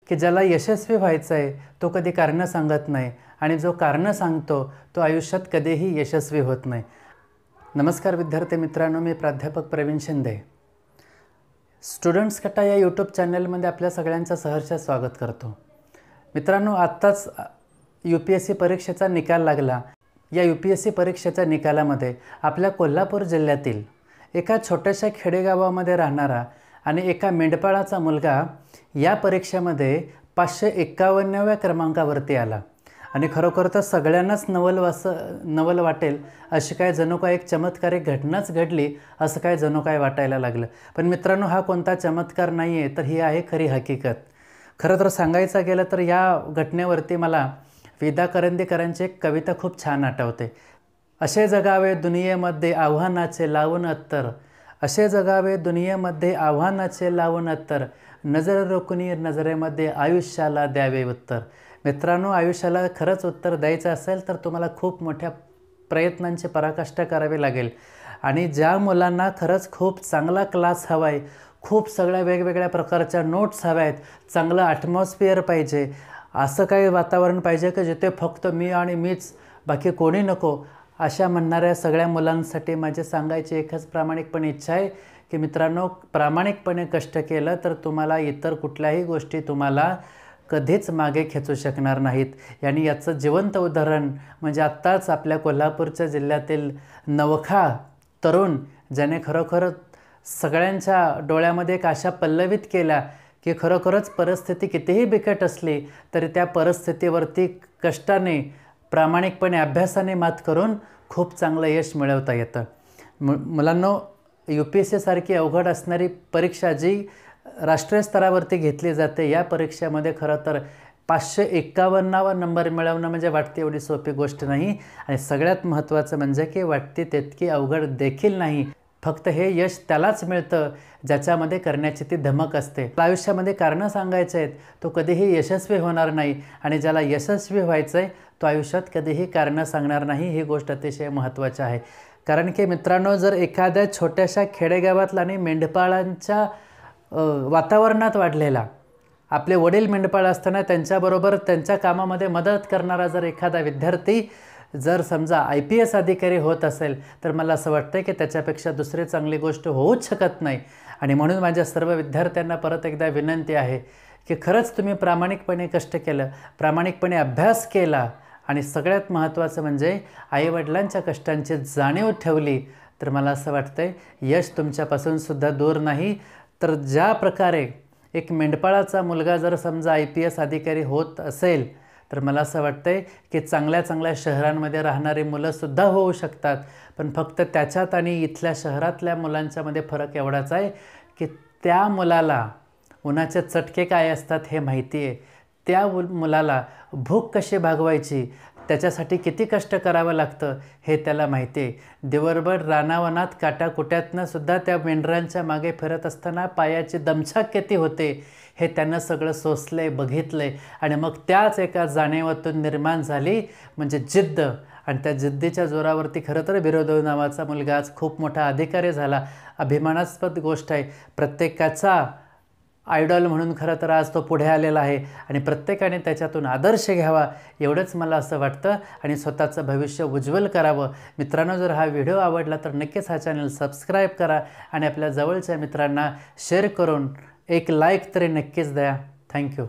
की ज्याला यशस्वी व्हायचं आहे तो कधी कारणं सांगत नाही आणि जो कारणं सांगतो तो आयुष्यात कधीही यशस्वी होत नाही. नमस्कार विद्यार्थी मित्रांनो, मी प्राध्यापक प्रवीण शिंदे. स्टुडंट्स कट्टा या यूट्यूब चॅनलमध्ये आपल्या सगळ्यांचं सहर्ष स्वागत करतो. मित्रांनो, आत्ताच UPSC परीक्षेचा निकाल लागला. या UPSC परीक्षेच्या निकालामध्ये आपल्या कोल्हापूर जिल्ह्यातील एका छोट्याशा खेडेगावामध्ये राहणारा आणि एका मेंढपाळाचा मुलगा या परीक्षेमध्ये 551व्या क्रमांकावरती आला. आणि खरोखर तर सगळ्यांनाच नवल वाटेल अशी काय जणू काय एक चमत्कारिक घटनाच घडली असं काय जणू काय वाटायला लागलं. पण मित्रांनो, हा कोणता चमत्कार नाही आहे, तर ही आहे खरी हकीकत. खरं तर सांगायचं गेलं तर या घटनेवरती मला विदा करंदीकरांची एक कविता खूप छान आठवते. असे जगावे दुनियेमध्ये आव्हानाचे लावून अत्तर, असे जगावे दुनियेमध्ये आव्हानाचे लावून अत्तर, नजर रोखुनी नजरेमध्ये आयुष्याला द्यावे उत्तर. मित्रांनो, आयुष्याला खरंच उत्तर द्यायचं असेल तर तुम्हाला खूप मोठ्या प्रयत्नांची पराकाष्ठा करावी लागेल. आणि ज्या मुलांना खरंच खूप चांगला क्लास हवा आहे, खूप सगळ्या वेगवेगळ्या प्रकारच्या नोट्स हव्या आहेत, चांगलं ॲटमॉस्फिअर पाहिजे, असं काही वातावरण पाहिजे की जिथे फक्त मी आणि मीच, बाकी कोणी नको, अशा म्हणणाऱ्या सगळ्या मुलांसाठी माझे सांगायची एकच प्रामाणिकपणे इच्छा आहे की मित्रांनो, प्रामाणिकपणे कष्ट केलं तर तुम्हाला इतर कुठल्याही गोष्टी तुम्हाला कधीच मागे खेचू शकणार नाहीत. आणि याचं जिवंत उदाहरण म्हणजे आत्ताच आपल्या कोल्हापूरच्या जिल्ह्यातील नवखा तरुण, ज्याने खरोखर सगळ्यांच्या डोळ्यामध्ये एक आशा पल्लवित केल्या की खरोखरच परिस्थिती कितीही बिकट असली तरी त्या परिस्थितीवरती कष्टाने, प्रामाणिकपणे, अभ्यासाने मात करून खूप चांगलं यश मिळवता येतं. मुलांनो, UPSC सारखी अवघड असणारी परीक्षा जी राष्ट्रीय स्तरावरती घेतली जाते, या परीक्षेमध्ये खरं तर 551वा नंबर मिळवणं म्हणजे वाटते एवढी सोपी गोष्ट नाही. आणि सगळ्यात महत्त्वाचं म्हणजे की वाटते तितकी अवघड देखील नाही. फक्त हे यश त्यालाच मिळतं ज्याच्यामध्ये करण्याची ती धमक असते. आयुष्यामध्ये कारणं सांगायचे आहेत, तो कधीही यशस्वी होणार नाही. आणि ज्याला यशस्वी व्हायचं आहे तो आयुष्यात कधीही कारणं सांगणार नाही. ही गोष्ट अतिशय महत्त्वाची आहे. कारण की मित्रांनो, जर एखाद्या छोट्याशा खेडेगावातला आणि मेंढपाळांच्या वातावरणात वाढलेला, आपले वडील मेंढपाळ असताना त्यांच्याबरोबर त्यांच्या कामामध्ये मदत करणारा जर एखादा विद्यार्थी जर समजा IPS अधिकारी होत असेल तर मला असं वाटतं की त्याच्यापेक्षा दुसरी चांगली गोष्ट होऊच शकत नाही. आणि म्हणून माझ्या सर्व विद्यार्थ्यांना परत एकदा विनंती आहे की खरंच तुम्ही प्रामाणिकपणे कष्ट केलं, प्रामाणिकपणे अभ्यास केला आणि सगळ्यात महत्त्वाचं म्हणजे आईवडिलांच्या कष्टांची जाणीव ठेवली तर मला असं वाटतं यश तुमच्यापासूनसुद्धा दूर नाही. तर ज्या प्रकारे एक मेंढपाळाचा मुलगा जर समजा IPS अधिकारी होत असेल तर मला असं वाटतं की चांगल्या चांगल्या शहरांमध्ये राहणारी मुलंसुद्धा होऊ शकतात. पण फक्त त्याच्यात आणि इथल्या शहरातल्या मुलांच्यामध्ये फरक एवढाच आहे की त्या मुलाला उन्हाचे चटके काय असतात हे माहिती आहे, त्या मुलाला भूक कशी भागवायची, त्याच्यासाठी किती कष्ट करावं लागतं हे त्याला माहिती आहे. दिवसभर रानावनात काटाकुट्यातनं सुद्धा त्या मेंढरांच्या मागे फिरत असताना पायाची दमछाक किती होते हे त्यानं सगळं सोसलं आहे, बघितलं आहे. आणि मग त्याच एका जाणीवातून निर्माण झाली म्हणजे जिद्द. आणि त्या जिद्दीच्या जोरावरती खरं तर बिरोदेव नावाचा मुलगा आज खूप मोठा अधिकारी झाला. अभिमानास्पद गोष्ट आहे. प्रत्येकाचा आयडॉल म्हणून खरं तर आज तो पुढे आलेला आहे आणि प्रत्येकाने त्याच्यातून आदर्श घ्यावा एवढंच मला असं वाटतं. आणि स्वतःचं भविष्य उज्ज्वल करावं. मित्रांनो, जर हा व्हिडिओ आवडला तर नक्कीच हा चॅनल सबस्क्राईब करा आणि आपल्या जवळच्या मित्रांना शेअर करून एक लाईक तरी नक्कीच द्या. थँक्यू.